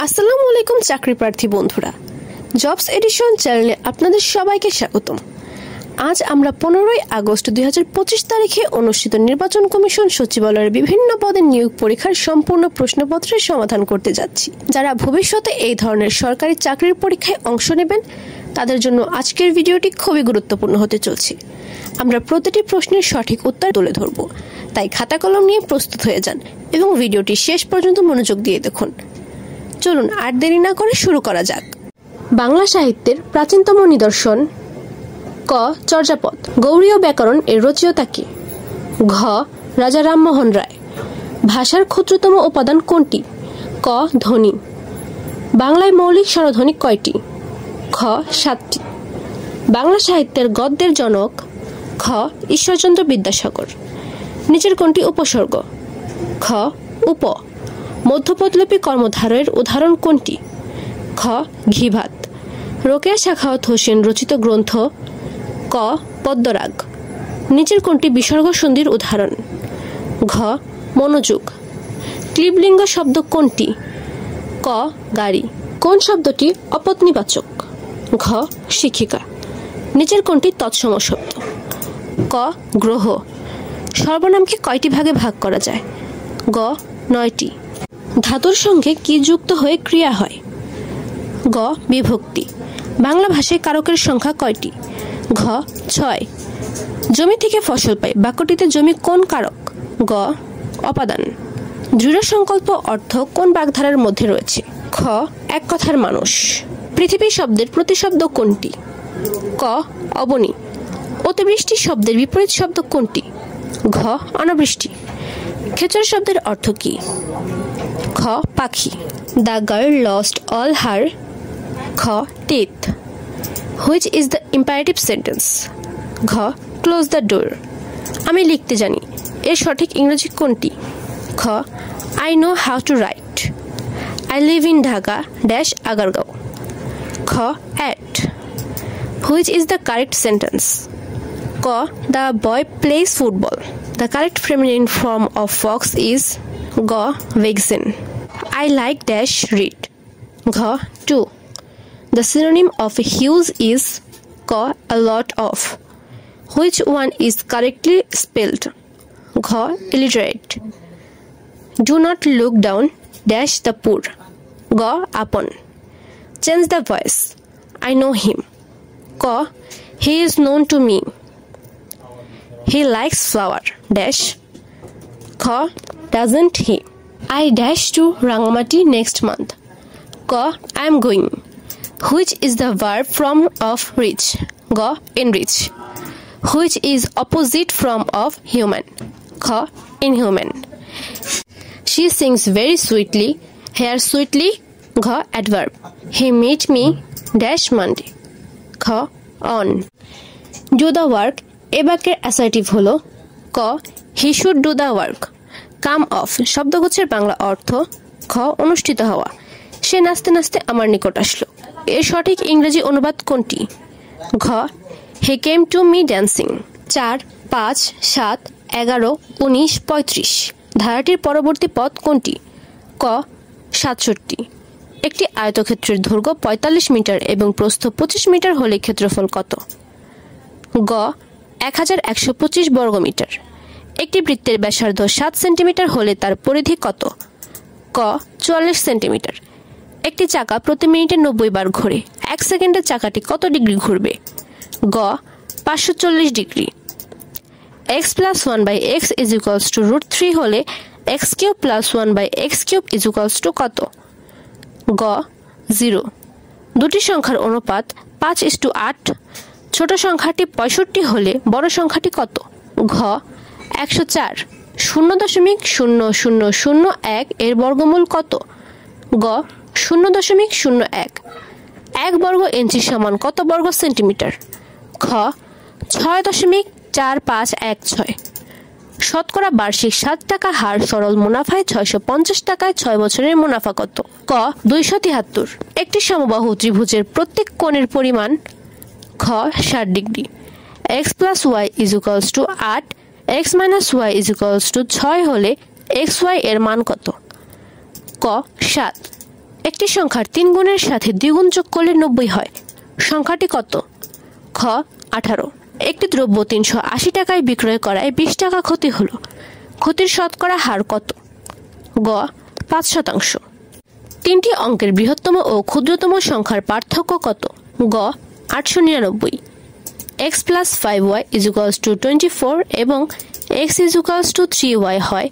আসসালামু আলাইকুম চাকরি প্রার্থী বন্ধুরা, জবস এডিশন চ্যানেলে আপনাদের সবাইকে স্বাগতম। আজ আমরা 15 আগস্ট 2025 তারিখে অনুষ্ঠিত নির্বাচন কমিশন সচিবালয়ের বিভিন্ন পদের নিয়োগ পরীক্ষার সম্পূর্ণ প্রশ্নপত্রের সমাধান করতে যাচ্ছি। যারা ভবিষ্যতে এই ধরনের সরকারি চাকরির পরীক্ষায় অংশ নেবেন তাদের জন্য আজকের ভিডিওটি খুবই গুরুত্বপূর্ণ হতে চলছে। আমরা প্রতিটি প্রশ্নের সঠিক উত্তর তুলে ধরব, তাই খাতা কলম নিয়ে প্রস্তুত হয়ে যান এবং ভিডিওটি শেষ পর্যন্ত মনোযোগ দিয়ে দেখুন। চলুন আর দেরি না করে শুরু করা যাক। বাংলা সাহিত্যের প্রাচীনতম নিদর্শন ক. চর্যাপদ। গৌড়ীয় ব্যাকরণ এর রচয়িতা কে? ঘ. রাজা রামমোহন রায়। ভাষার ক্ষুদ্রতম উপাদান কোনটি? ক. ধ্বনি। বাংলায় মৌলিক স্বরধ্বনি কয়টি? খ. 7টি। বাংলা সাহিত্যের গদ্যের জনক? খ. ঈশ্বরচন্দ্র বিদ্যাসাগর। নিচের কোনটি উপসর্গ? খ. উপ। মধ্যপদলোপী কর্মধারয়ের উদাহরণ কোনটি? খ. ঘিভাত। রোকেয়া সাখাওয়াত হোসেন রচিত গ্রন্থ? ক. পদ্মরাগ। নিচের কোনটি বিসর্গ সন্ধির উদাহরণ? ঘ. মনোযোগ। ক্লীবলিঙ্গ শব্দ কোনটি? ক. গাড়ি। কোন শব্দটি অপত্নীবাচক? ঘ. শিক্ষিকা। নিচের কোনটি তৎসম শব্দ? ক. গ্রহ। সর্বনামকে কয়টি ভাগে ভাগ করা যায়? গ. 9টি। ধাতুর সঙ্গে কি যুক্ত হয়ে ক্রিয়া হয়? গ. বিভক্তি। বাংলা ভাষায় কারকের সংখ্যা কয়টি? ঘ. 6। জমি থেকে ফসল পাই বাক্যটিতে জমি কোন কারক? গ. অপাদান। দৃঢ় সংকল্প অর্থ কোন বাগধারার মধ্যে রয়েছে? খ. এক কথার মানুষ। পৃথিবী শব্দের প্রতিশব্দ কোনটি? ক. অবনী। অতিবৃষ্টি শব্দের বিপরীত শব্দ কোনটি? ঘ. অনাবৃষ্টি। খেচর শব্দের অর্থ কি? খ. পাখি। The girl lost all her খ. Teeth. Which is the imperative sentence? ঘ. Close the door. আমি লিখতে জানি এর সঠিক ইংরেজি কোনটি? খ. I know how to write. I live in Dhaka dash Agargaon. খ. At. Which is the correct sentence? ক. The boy plays football. The correct feminine form of fox is G. Vixen. I like dash read. G. To. The synonym of huge is K. A lot of. Which one is correctly spelled? G. Illiterate. Do not look down dash the poor. G. Upon. Change the voice. I know him. K. He is known to me. He likes flower dash. K. Doesn't he? I dash to Rangamati next month. K. I am going. Which is the verb form of rich? G. Enrich. Which is opposite form of human? K. Inhuman. She sings very sweetly. Here sweetly. G. Adverb. He meet me dash Monday. K. On. Do the work. এ বাক্যের assertive হলো ক. He should do the work. Come off শব্দগুচ্ছের বাংলা অর্থ খ. অনুষ্ঠিত হওয়া। সে নাচতে নাচতে আমার নিকট আসলো। এর সঠিক ইংরেজি অনুবাদ কোনটি? ঘ. হি কেম টু মি ড্যান্সিং। 4, 5, 7, 11, 19, 35 ধারাটির পরবর্তী পদ কোনটি? ক. 67। একটি আয়তক্ষেত্রের দৈর্ঘ্য 45 মিটার এবং প্রস্থ 25 মিটার হলে ক্ষেত্রফল কত? গ. 1125 বর্গমিটার। একটি বৃত্তের ব্যাসার্ধ 7 সেন্টিমিটার হলে তার পরিধি কত? ক. 44 সেন্টিমিটার। একটি চাকা প্রতি মিনিটে 90 বার ঘোরে। 1 সেকেন্ডে চাকাটি কত ডিগ্রি ঘুরবে? গ. 540 degree. x plus 1 by x is equals to √3 হলে x cube plus 1 by x cube is equals to কত? গ. 0। দুটি সংখ্যার অনুপাত 5:8। ছোট সংখ্যাটি 65 হলে বড় সংখ্যাটি কত? ঘ. 104। 0.0001 এর বর্গমূল কত? গ. 0.01। 1 বর্গ ইঞ্চি সমান কত বর্গ সেন্টিমিটার? খ. 6.4516। শতকরা বার্ষিক 7 টাকা হার সরল মুনাফায় 650 টাকায় 6 বছরের মুনাফা কত? ক. 273। একটি সমবাহু ত্রিভুজের প্রত্যেক কোণের পরিমাণ খ. 60 degree. x plus y is equals to 8, x minus y is equals to 6 হলে xy এর মান কত? ক. 7। একটি সংখ্যার 3 গুণের সাথে 2 গুণ যোগ করলে 90 হয়। সংখ্যাটি কত? খ 18। একটি দ্রব্য 380 টাকায় বিক্রয় করায় 20 টাকা ক্ষতি হলো। ক্ষতির শতকরা হার কত? গ 5%। তিনটি অঙ্কের বৃহত্তম ও ক্ষুদ্রতম সংখ্যার পার্থক্য কত? গ 899। x + 5y = 24 এবং x = 3y হয়,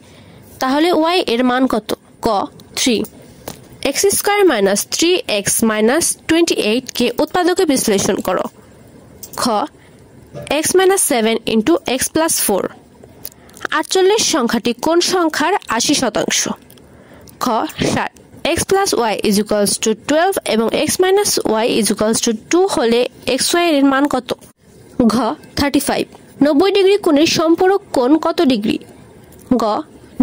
তাহলে y এর মান কত? ক 3। x² - 3x - 28 কে উৎপাদকে বিশ্লেষণ করো। খ x - 7 × x + 4। 48 সংখ্যাটি কোন সংখ্যার 80%? খ 60। x + y = 12 এবং x - y = 2 হলে xy এর মান কত? ঘ 35। 90 ডিগ্রি কোণের সম্পূরক কোণ কত ডিগ্রি? গ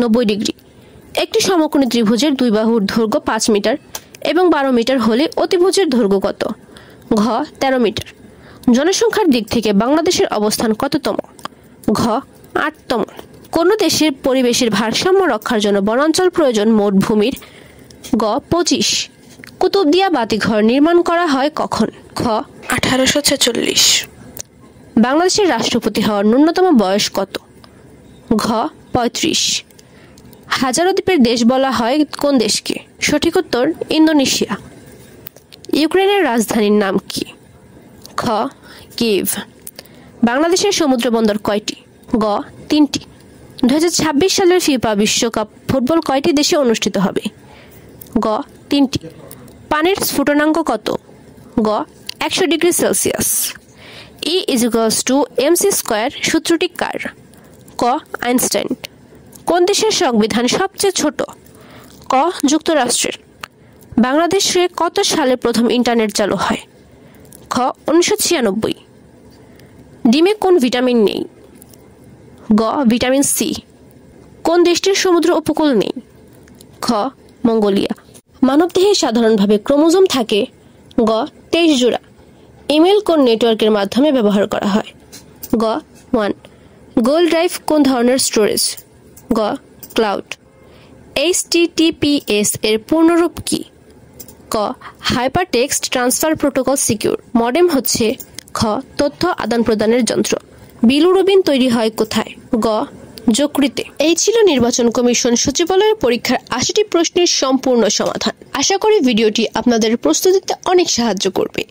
90 ডিগ্রি। একটি সমকোণী ত্রিভুজের দুই বাহুর দৈর্ঘ্য 5 মিটার এবং 12 মিটার হলে অতিভুজের দৈর্ঘ্য কত? ঘ 13 মিটার। জনসংখ্যার দিক থেকে বাংলাদেশের অবস্থান কততম? ঘ 8তম। কোন দেশের পরিবেশের ভারসাম্য রক্ষার জন্য বনাঞ্চল প্রয়োজন মোট ভূমির? গ 25। কুতুবদিয়া বাতিঘর নির্মাণ করা হয় কখন? খ 1846। বাংলাদেশের রাষ্ট্রপতি হওয়ার ন্যূনতম বয়স কত? ঘ 35। হাজারো দ্বীপের দেশ বলা হয় কোন দেশকে? সঠিক উত্তর ইন্দোনেশিয়া। ইউক্রেনের রাজধানীর নাম কি? খ কিয়েভ। বাংলাদেশের সমুদ্র বন্দর কয়টি? গ 3টি। 2026 সালের ফিফা বিশ্বকাপ ফুটবল কয়টি দেশে অনুষ্ঠিত হবে? গ 3টি। পানির স্ফুটনাঙ্ক কত? গ 100 ডিগ্রি সেলসিয়াস। E = mc² সূত্রটি কার? ক আইনস্টাইন। কোন দেশের সংবিধান সবচেয়ে ছোট? ক যুক্তরাষ্ট্রের। বাংলাদেশে কত সালে প্রথম ইন্টারনেট চালু হয়? খ 1996। ডিমে কোন ভিটামিন নেই? গ ভিটামিন সি। কোন দেশটির সমুদ্র উপকূল নেই? খ মঙ্গোলিয়া। মানবদেহে সাধারণভাবে ক্রোমোজোম থাকে? গ 23 জোড়া। ইমেল কোন নেটওয়ার্কের মাধ্যমে ব্যবহার করা হয়? গ 1। গুগল ড্রাইভ কোন ধরনের স্টোরেজ? গ ক্লাউড। HTTPS এর পূর্ণরূপ কি? ক hypertext transfer protocol secure. Modem হচ্ছে? খ তথ্য আদান প্রদানের যন্ত্র। বিলিরুবিন তৈরি হয় কোথায়? গ যকৃতে। এই ছিল নির্বাচন কমিশন সচিবালয়ের পরীক্ষার 80টি প্রশ্নের সম্পূর্ণ সমাধান। আশা করি ভিডিওটি আপনাদের প্রস্তুতিতে অনেক সাহায্য করবে।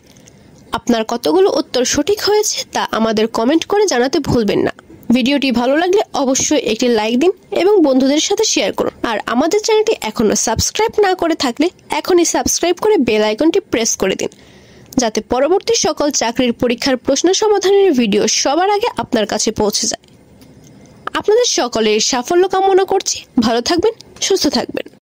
আপনার কতগুলো উত্তর সঠিক হয়েছে তা আমাদের কমেন্ট করে জানাতে ভুলবেন না। ভিডিওটি ভালো লাগলে অবশ্যই একটি লাইক দিন এবং বন্ধুদের সাথে শেয়ার করুন। আর আমাদের চ্যানেলটি এখনো সাবস্ক্রাইব না করে থাকলে এখনই সাবস্ক্রাইব করে বেল আইকনটি প্রেস করে দিন, যাতে পরবর্তী সকল চাকরির পরীক্ষার প্রশ্ন সমাধানের ভিডিও সবার আগে আপনার কাছে পৌঁছে যায়। আপনাদের সকলের সাফল্য কামনা করছি। ভালো থাকবেন, সুস্থ থাকবেন।